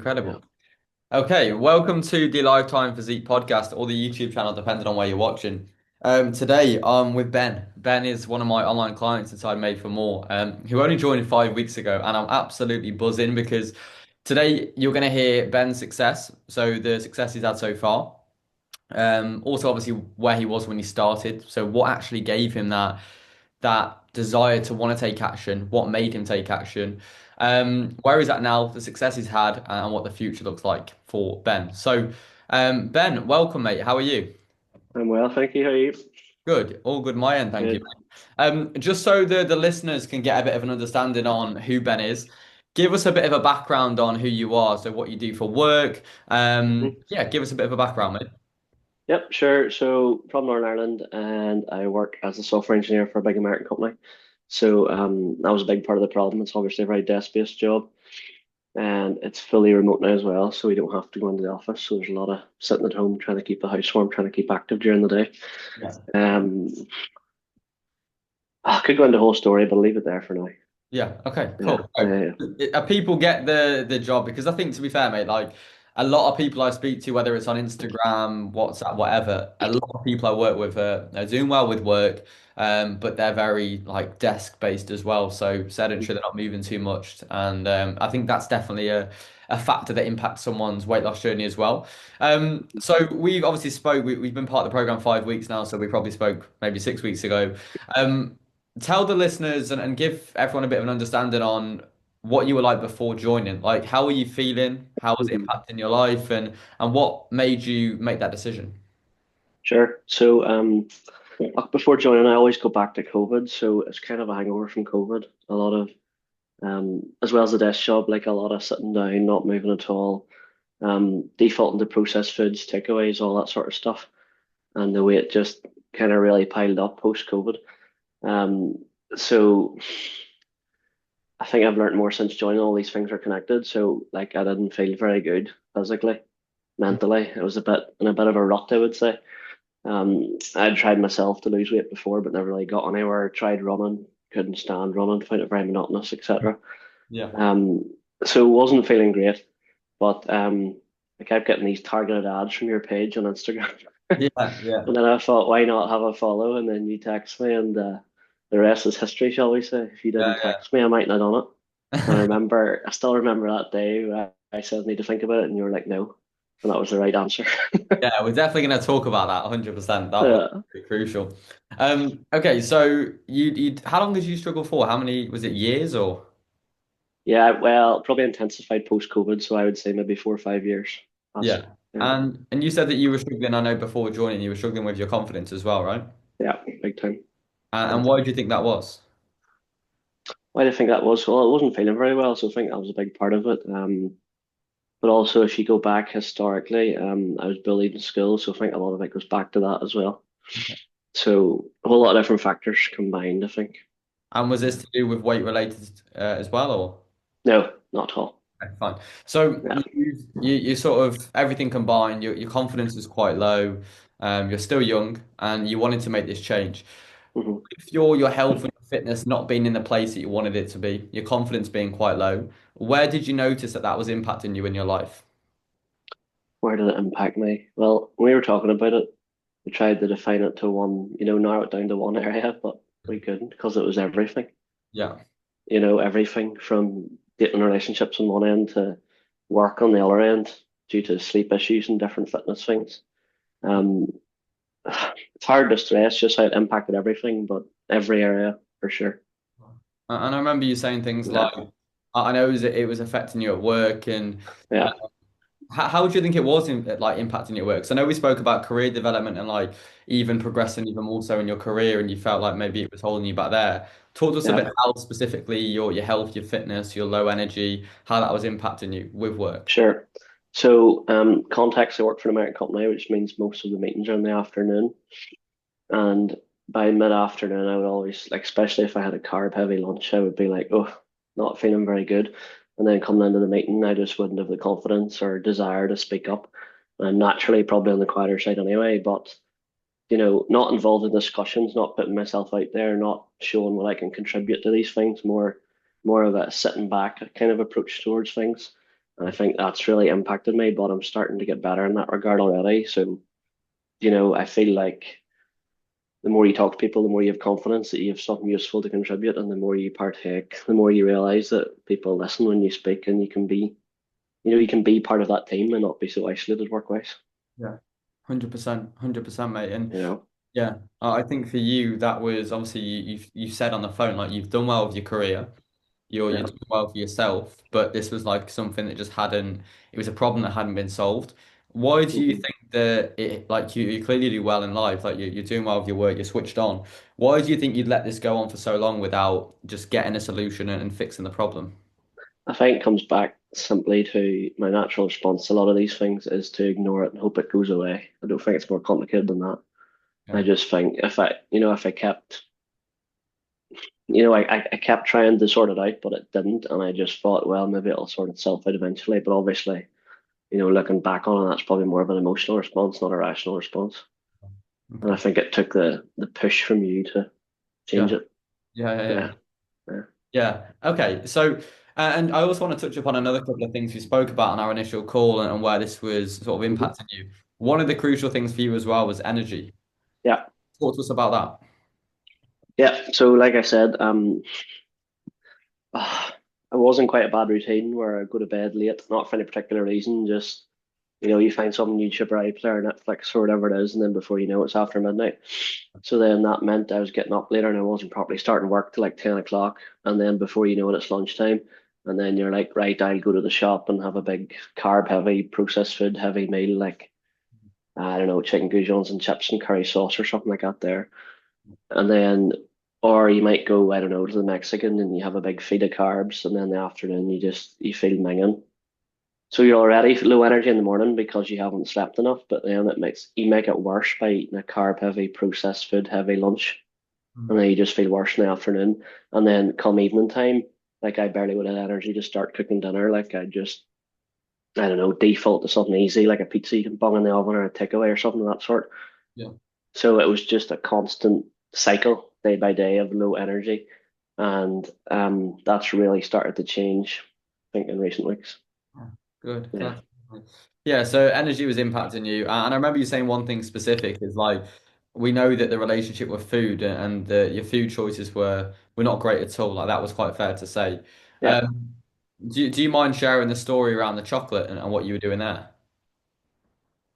Incredible. Okay, welcome to the Lifetime Physique podcast or the YouTube channel, depending on where you're watching. Today I'm with Ben. Ben is one of my online clients inside Made for More, who only joined 5 weeks ago, and I'm absolutely buzzing because today you're going to hear Ben's success, so the success he's had so far. Also, obviously, where he was when he started. So, what actually gave him that desire to want to take action? What made him take action? Where he's at now, the success he's had, and what the future looks like for Ben. So, Ben, welcome, mate. How are you? I'm well, thank you. How are you? Good, all good, my end, thank you. Good. Just so the listeners can get a bit of an understanding on who Ben is, give us a bit of a background on who you are. So, what you do for work. Mhm. Yeah, give us a bit of a background, mate. Yep, sure. So from Northern Ireland, and I work as a software engineer for a big American company. So that was a big part of the problem. It's obviously a very desk-based job, and it's fully remote now as well. So we don't have to go into the office. So there's a lot of sitting at home, trying to keep the house warm, trying to keep active during the day. Yeah. Um, I could go into the whole story, but I'll leave it there for now. Yeah. Okay. Yeah. Cool. So, people get the job because I think to be fair, mate, like a lot of people I speak to, whether it's on Instagram, WhatsApp, whatever, a lot of people I work with are doing well with work, but they're very like desk based as well. So sedentary, they're not moving too much, and I think that's definitely a factor that impacts someone's weight loss journey as well. So we've obviously spoke. We've been part of the program 5 weeks now, so we probably spoke maybe 6 weeks ago. Um, Tell the listeners and give everyone a bit of an understanding on what you were like before joining. Like, how were you feeling? How was it Mhm. impacting your life? And what made you make that decision? Sure. So before joining, I always go back to COVID. So it's kind of a hangover from COVID. A lot of as well as the desk job, like a lot of sitting down, not moving at all, defaulting to processed foods, takeaways, all that sort of stuff. And the weight just kind of really piled up post COVID. Um, so I think I've learned more since joining. All these things are connected. So like I didn't feel very good physically, mentally. It was a bit in a bit of a rut, I would say. I'd tried myself to lose weight before, but never really got anywhere. Tried running, couldn't stand running, found it very monotonous, etc. Yeah. Um, so wasn't feeling great, but I kept getting these targeted ads from your page on Instagram, Yeah, yeah. and then I thought, why not have a follow? And then you text me, and the rest is history, shall we say? If you didn't Yeah, text me, I might not have done it. And yeah. I still remember that day where I said, I need to think about it, and you were like, no, and that was the right answer. Yeah, we're definitely going to talk about that 100%. That was Yeah. pretty crucial. Okay, so you how long did you struggle for? How many was it years or? Yeah, well, probably intensified post-COVID, so I would say maybe 4 or 5 years past. Yeah. Yeah, And you said that you were struggling, I know before joining, you were struggling with your confidence as well, right? yeah, big time. Yeah. And why do you think that was? Why do you think that was? Well, I wasn't feeling very well, so I think that was a big part of it. But also, if you go back historically, I was bullied in school, so I think a lot of it goes back to that as well. So a whole lot of different factors combined, I think. And was this to do with weight related as well, or? No, not at all. Okay, fine. So Yeah. you sort of everything combined, your confidence is quite low. You're still young, and you wanted to make this change. Hmm. If your health and your fitness not being in the place that you wanted it to be, your confidence being quite low, where did you notice that that was impacting you in your life? Where did it impact me? Well, when we were talking about it, we tried to define it to one, narrow it down to one area, but we couldn't because it was everything. Yeah. Everything from dating relationships on one end to work on the other end due to sleep issues and different fitness things. Um, it's hard to stress just how it impacted everything, but every area for sure. And I remember you saying things Yeah, like, I know it was affecting you at work, and yeah, how do you think it was like impacting your work? 'Cause I know we spoke about career development and like even progressing even more so in your career, and you felt like maybe it was holding you back there. Talk to us a yeah, bit how specifically your health, your fitness, your low energy, how that was impacting you with work. sure. So, context, I work for an American company, which means most of the meetings are in the afternoon. And by mid-afternoon, I would always, like, especially if I had a carb-heavy lunch, I would be like, oh, not feeling very good. And then coming into the meeting, I just wouldn't have the confidence or desire to speak up. I'm naturally probably on the quieter side anyway, but not involved in discussions, not putting myself out there, not showing what I can contribute to these things, more of a sitting back kind of approach towards things. And I think that's really impacted me, but I'm starting to get better in that regard already. So, I feel like the more you talk to people, the more you have confidence that you have something useful to contribute, and the more you partake, the more you realize that people listen when you speak, and you can be part of that team and not be so isolated work-wise, Yeah. 100%, 100%, mate. And you know? yeah, I think for you, that was obviously you said on the phone, like you've done well with your career, you're Yeah. doing well for yourself, but this was like something that just hadn't, it was a problem that hadn't been solved. Why do you hmm think that it, like you clearly do well in life, like you're doing well with your work, you're switched on. Why do you think you'd let this go on for so long without just getting a solution and fixing the problem? I think it comes back simply to my natural response to a lot of these things is to ignore it and hope it goes away. I don't think it's more complicated than that. I Yeah. just think if I kept, I kept trying to sort it out, but it didn't. And I just thought, well, maybe it'll sort itself out eventually. But obviously, looking back on it, that's probably more of an emotional response, not a rational response. And I Okay. think it took the push from you to change Yeah. it. Yeah. Yeah. Yeah. Yeah. Yeah. Yeah. Okay. So, and I also want to touch upon another couple of things we spoke about on our initial call and where this was sort of hmm impacting you. One of the crucial things for you as well was energy. Yeah. Talk to us about that. Yeah. So, like I said, I was in quite a bad routine where I go to bed late, not for any particular reason, just you find something YouTube or iPlayer or Netflix or whatever it is, and then before you know it's after midnight. So then that meant I was getting up later and I wasn't properly starting work till like 10 o'clock. And then before you know it, it's lunchtime. And then you're like, right, I'll go to the shop and have a big carb heavy, processed food heavy meal like I don't know, chicken goujons and chips and curry sauce or something like that there. And then or you might go, I don't know, to the Mexican and you have a big feed of carbs and then in the afternoon you feel minging. So you're already low energy in the morning because you haven't slept enough, but then you make it worse by eating a carb heavy, processed food heavy lunch, and Mm. then you just feel worse in the afternoon. And then come evening time, like I barely would have energy to start cooking dinner. Like I don't know, default to something easy like a pizza you can bung in the oven or a takeaway or something of that sort. Yeah. So it was just a constant cycle day by day of low energy, and that's really started to change, I think, in recent weeks. Yeah. Good. Yeah, Glad. Yeah. So energy was impacting you, and I remember you saying one thing specific is like we know that the relationship with food and your food choices were not great at all. Like that was quite fair to say. yeah. Do you mind sharing the story around the chocolate and what you were doing there?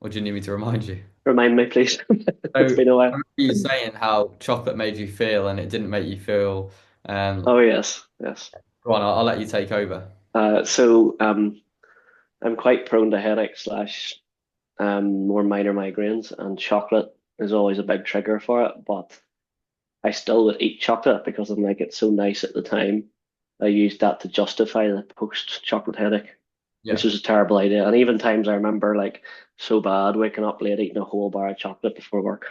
Or do you need me to remind you? Remind me, please. So It's been a I while. remember you saying how chocolate made you feel and it didn't make you feel. Oh yes, yes. Go on, I'll let you take over. So I'm quite prone to headaches slash more minor migraines, and chocolate is always a big trigger for it. But I still would eat chocolate because I'm like it's so nice at the time. I used that to justify the post chocolate headache, which Yeah. was a terrible idea. And even times I remember like so bad waking up late eating a whole bar of chocolate before work.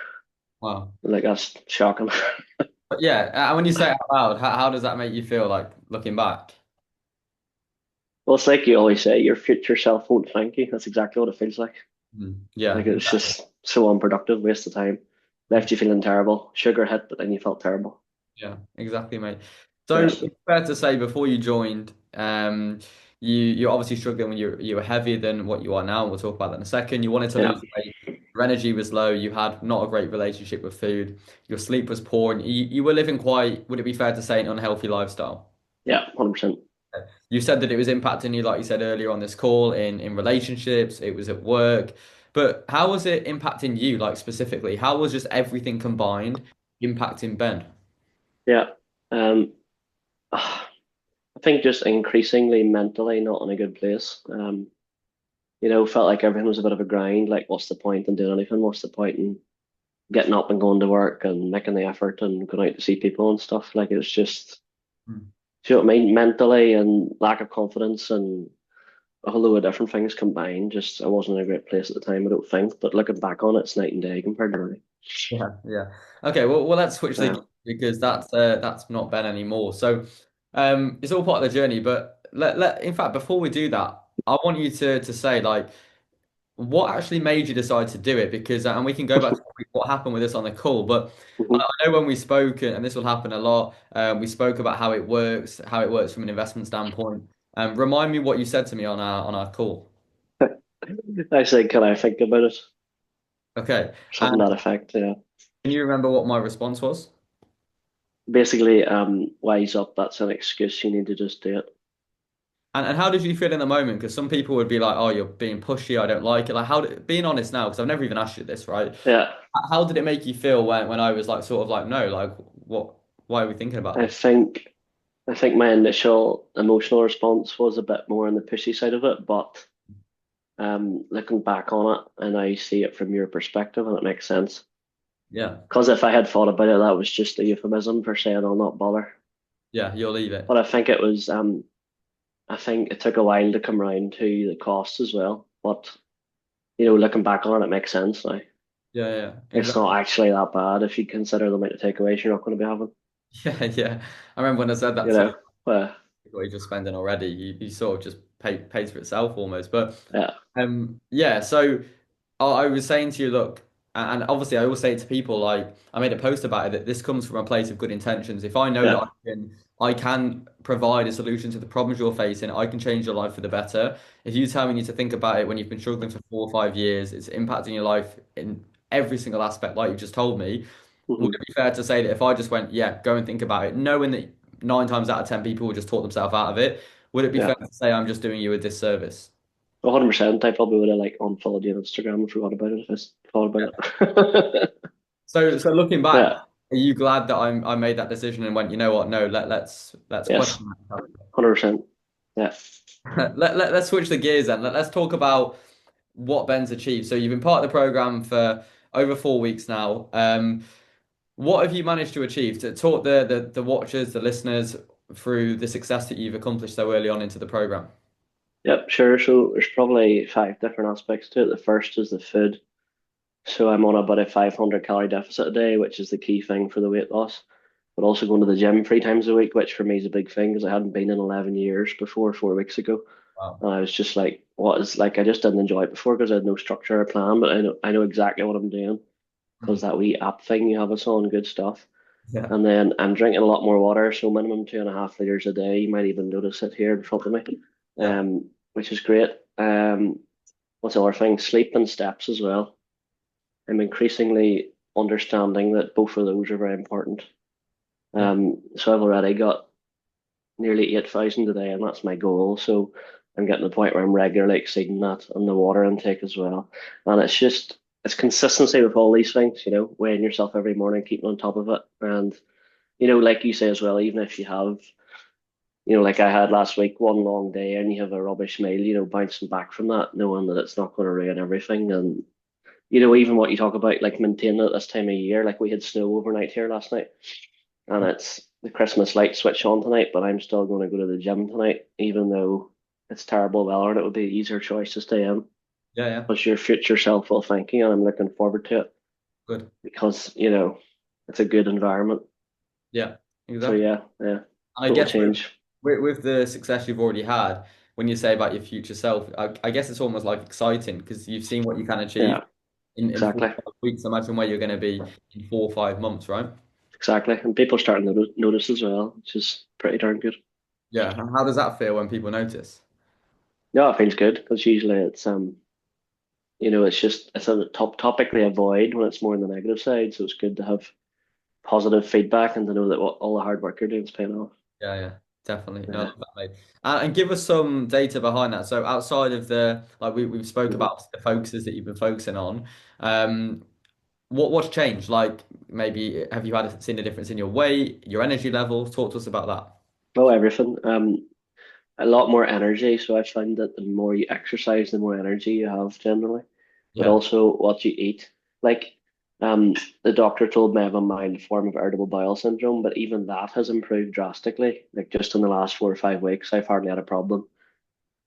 Wow. Like that's shocking. But yeah, and when you say it out loud, how does that make you feel like looking back? Well, it's like you always say, your future self won't thank you. That's exactly what it feels like. Mm. Like Yeah, it's exactly. just so unproductive, waste of time. Left you feeling terrible. Sugar hit, but then you felt terrible. Yeah, exactly, mate. So Yeah, it's fair to say before you joined, you're obviously struggling when you were heavier than what you are now. We'll talk about that in a second. You wanted to yeah, lose weight. Your energy was low. You had not a great relationship with food. Your sleep was poor, and you were living quite, would it be fair to say, an unhealthy lifestyle? yeah, 100%. You said that it was impacting you, like you said earlier on this call, in relationships, it was at work. But how was it impacting you, like specifically? How was just everything combined impacting Ben? Yeah. Um, I think just increasingly mentally not in a good place. Felt like everything was a bit of a grind. Like, what's the point in doing anything? What's the point in getting up and going to work and making the effort and going out to see people and stuff? Like, it's just, Hmm. do you know what I mean? Mentally and lack of confidence and a whole load of different things combined. Just I wasn't in a great place at the time, I don't think. But looking back on it, it's night and day compared to early. Yeah, yeah. Okay, well let's switch the Yeah. gear because that's not Ben anymore. So it's all part of the journey, but let in fact before we do that, I want you to say like what actually made you decide to do it? Because, and we can go back to what happened with us on the call, but hmm I know when we spoke, and this will happen a lot, we spoke about how it works from an investment standpoint. Remind me what you said to me on our call. I said, can I think about it? Okay. Something to And that effect, yeah. can you remember what my response was? Basically, wise up, that's an excuse. You need to just do it. And how did you feel in the moment? Because some people would be like, "Oh, you're being pushy. I don't like it." Like, being honest now, because I've never even asked you this, right? Yeah. How did it make you feel when I was like, sort of like, no, like, what? Why are we thinking about I this? think I think my initial emotional response was a bit more on the pushy side of it, but looking back on it, and I see it from your perspective, and it makes sense. Yeah, Because if I had thought about it, that was just a euphemism for saying I'll not bother. yeah, you'll leave it. But I think it was I think it took a while to come around to the costs as well. But looking back on it, it makes sense now. Yeah, yeah, It's not exactly. actually that bad if you consider the amount of takeaways you're not going to be having. Yeah, yeah. I remember when I said that You to you, know, uh, what you're just spending already, you sort of just pays for itself almost. But yeah, yeah, so I was saying to you, look, and obviously I always say it to people, like I made a post about it, that this comes from a place of good intentions. If I know that yeah, I can provide a solution to the problems you're facing, I can change your life for the better. If you tell me to think about it when you've been struggling for 4 or 5 years, it's impacting your life in every single aspect, like you just told me. Would hmm it be fair to say that if I just went, yeah, go and think about it, knowing that 9 times out of 10 people will just talk themselves out of it, would it be fair yeah. to say I'm just doing you a disservice? 100%. I probably would have like unfollowed you on Instagram and forgot about it if I thought about it. So looking back, Yeah, are you glad that I made that decision and went, you know what? No, let's yes, question that. 100%. Yeah, Let's switch the gears then. Let's talk about what Ben's achieved. So you've been part of the program for over 4 weeks now. What have you managed to achieve to talk the watchers, the listeners through the success that you've accomplished so early on into the program? yep, sure. So there's probably five different aspects to it. The first is the food. So I'm on about a 500 calorie deficit a day, which is the key thing for the weight loss. But also going to the gym 3 times a week, which for me is a big thing because I hadn't been in 11 years before 4 weeks ago. Wow. And I was just like, what is like, I just didn't enjoy it before because I had no structure or plan, but I know exactly what I'm doing Mm. because that wee app thing you have us on, good stuff. Yeah. And then I'm drinking a lot more water, so minimum 2.5 liters a day. You might even notice it here in front of me, Yeah. which is great. What's the other thing? Sleep and steps as well. I'm increasingly understanding that both of those are very important. Yeah. So I've already got nearly 8,000 a day, and that's my goal. So I'm getting to the point where I'm regularly exceeding that and the water intake as well. And it's consistency with all these things, weighing yourself every morning, keeping on top of it. And, like you say as well, even if you have, like I had last week, one long day and you have a rubbish meal, bouncing back from that, knowing that it's not going to ruin everything. And, even what you talk about, like maintaining it this time of year, like we had snow overnight here last night and it's the Christmas lights switch on tonight, but I'm still going to go to the gym tonight, even though it's terrible weather and it would be an easier choice to stay in. Yeah. Yeah. Because your future self will thank you, and I'm looking forward to it Good. because, it's a good environment. Yeah. So Exactly. yeah, yeah, And I total guess change. with the success you've already had, when you say about your future self, I guess it's almost like exciting because you've seen what you can achieve Yeah, in four exactly, or 5 weeks. Imagine where you're going to be in 4 or 5 months, right? exactly. And people are starting to notice as well, which is pretty darn good. Yeah. How does that feel when people notice? Yeah, it feels good because usually it's a top topic they avoid when it's more on the negative side. So it's good to have positive feedback and to know that what all the hard work you're doing is paying off. Yeah, yeah, definitely. No, I Yeah. love that, mate. And give us some data behind that. So outside of the like we've spoke Mhm. about the focuses that you've been focusing on, what's changed? Like maybe have you had seen a difference in your weight, your energy level? Talk to us about that. Oh, everything. A lot more energy. So I find that the more you exercise, the more energy you have generally, but Yeah. also what you eat. Like, the doctor told me I have a mild form of irritable bowel syndrome, but even that has improved drastically. Like just in the last 4 or 5 weeks, I've hardly had a problem,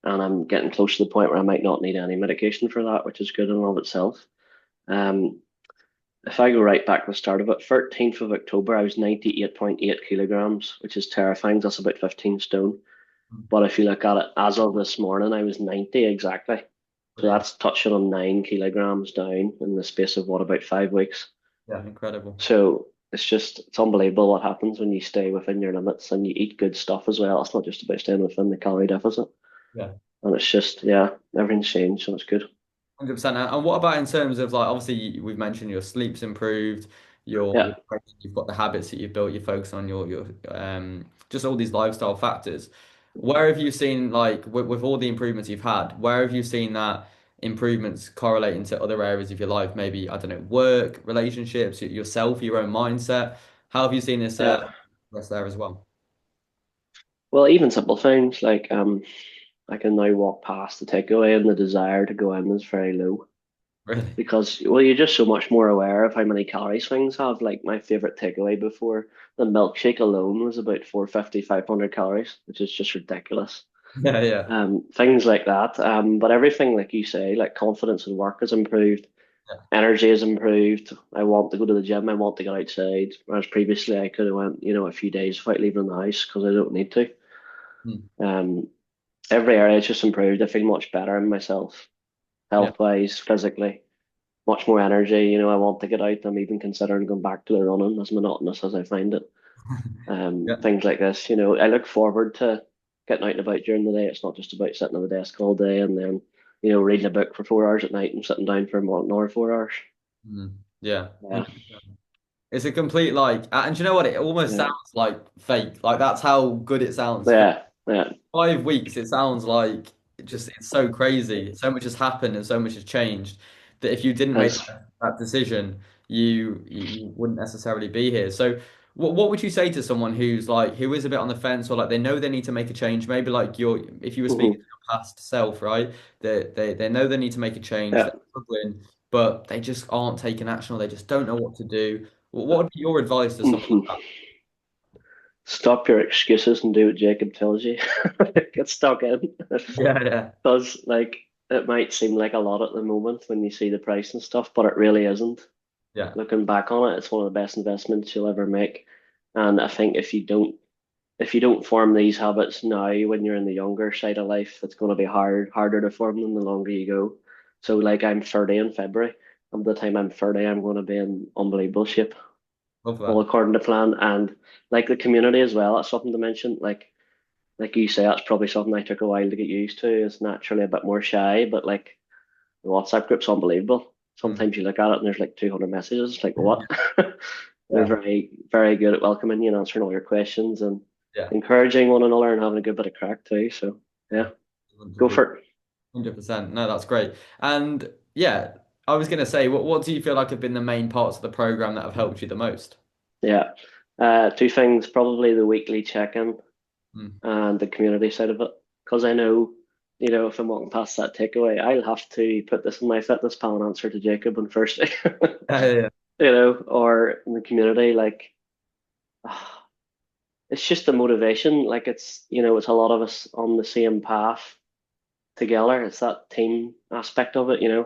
and I'm getting close to the point where I might not need any medication for that, which is good in and of itself. Um, if I go right back to the start of it, 13th of October, I was 98.8 kilograms, which is terrifying. That's about 15 stone. But if you look at it, as of this morning, I was 90 exactly. So Brilliant. that's touching on 9 kilograms down in the space of what, about 5 weeks. Yeah, incredible. So it's unbelievable what happens when you stay within your limits and you eat good stuff as well. It's not just about staying within the calorie deficit. Yeah. And it's just, yeah, everything's changed, so it's good. 100%. And what about in terms of like obviously we've mentioned your sleep's improved, your Yeah. training, you've got the habits that you've built, you're focused on your just all these lifestyle factors. Where have you seen like with all the improvements you've had, where have you seen that improvements correlating to other areas of your life? Maybe, I don't know, work, relationships, yourself, your own mindset. How have you seen this Yeah. progress there as well? Well, even simple things like I can now walk past the takeaway and the desire to go in is very low Really? because well you're just so much more aware of how many calories things have. Like my favorite takeaway before the milkshake alone was about 450, 500 calories, which is just ridiculous. Yeah, yeah. Things like that. But everything like you say, like confidence in work has improved, energy has improved. I want to go to the gym, I want to get outside. Whereas previously I could have went, a few days without leaving the house because I don't need to. Mm. Um, every area has just improved. I feel much better in myself, Yeah. health wise, physically, much more energy. I want to get out. I'm even considering going back to the running, as monotonous as I find it. Yeah. Things like this, I look forward to getting out and about during the day. It's not just about sitting at the desk all day and then, reading a book for 4 hours at night and sitting down for another 4 hours. Mm. Yeah. Yeah, It's a complete like, and do you know what? It almost yeah, sounds like fake. Like that's how good it sounds. For yeah, yeah. 5 weeks, it sounds like it's so crazy. So much has happened and so much has changed that if you didn't make Because, that decision, you wouldn't necessarily be here. So, what would you say to someone who is a bit on the fence or like they know they need to make a change? Maybe like if you were speaking to mhm, your past self, right? They know they need to make a change. yeah. They're struggling, but they just aren't taking action or they just don't know what to do. What would be your advice to someone Mhm. like Stop your excuses and do what Jacob tells you. Get stuck in. that? Yeah, yeah, Because, like, it might seem like a lot at the moment when you see the price and stuff, but it really isn't. yeah. Looking back on it, it's one of the best investments you'll ever make. And I think if you don't form these habits now when you're in the younger side of life, it's going to be harder to form them the longer you go. So like I'm 30 in February, and by the time I'm 30, I'm going to be in unbelievable shape, Love all that. according to plan. And like the community as well, that's something to mention. Like you say, that's probably something I took a while to get used to. Is naturally a bit more shy, but like the WhatsApp group's unbelievable. Mm. Sometimes you look at it and there's like 200 messages. Like what? They're Yeah, very, very good at welcoming you and answering all your questions and yeah. encouraging one another and having a good bit of crack too. So yeah, go for it. 100%. No, that's great. And yeah, I was going to say, what do you feel like have been the main parts of the program that have helped you the most? Yeah. Two things, probably the weekly check-in Mm. and the community side of it. Because I know, if I'm walking past that takeaway, I'll have to put this in my fitness pal and answer to Jacob on Thursday. Yeah, yeah, Or in the community, like it's just the motivation. Like it's a lot of us on the same path together. It's that team aspect of it. yeah.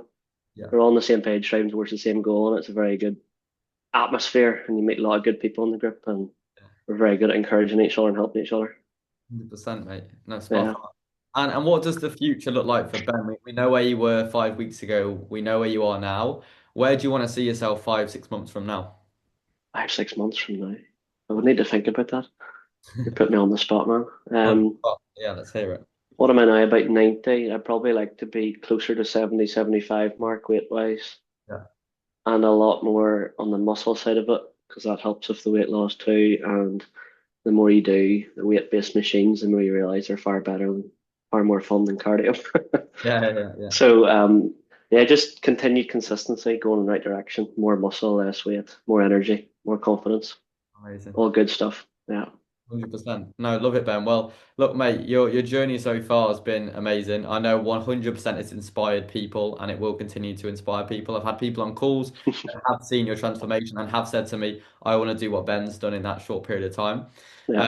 We're all on the same page, driving towards the same goal, and it's a very good atmosphere. And you meet a lot of good people in the group, and we're very good at encouraging each other and helping each other. 100%, mate. No, spot Yeah, on. And what does the future look like for Ben? We know where you were 5 weeks ago. We know where you are now. Where do you want to see yourself 5, 6 months from now? 5, 6 months from now, I would need to think about that. You put me on the spot, man. On the spot. Yeah, let's hear it. What am I now? About 90. I'd probably like to be closer to 70, 75 mark weight wise, Yeah. and a lot more on the muscle side of it because that helps with the weight loss too. And the more you do the weight-based machines, the more you realize they're far better and far more fun than cardio. Yeah, yeah, yeah. So, yeah, just continued consistency, going in the right direction, more muscle, less weight, more energy, more confidence, Amazing. all good stuff. Yeah. 100%. No, love it, Ben. Well, look, mate, your journey so far has been amazing. I know 100% it's inspired people and it will continue to inspire people. I've had people on calls that have seen your transformation and have said to me, I want to do what Ben's done in that short period of time. Yeah.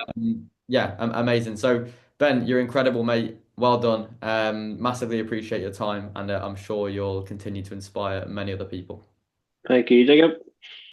Yeah, amazing. So, Ben, you're incredible, mate. Well done. Massively appreciate your time and I'm sure you'll continue to inspire many other people. Thank you, Jacob.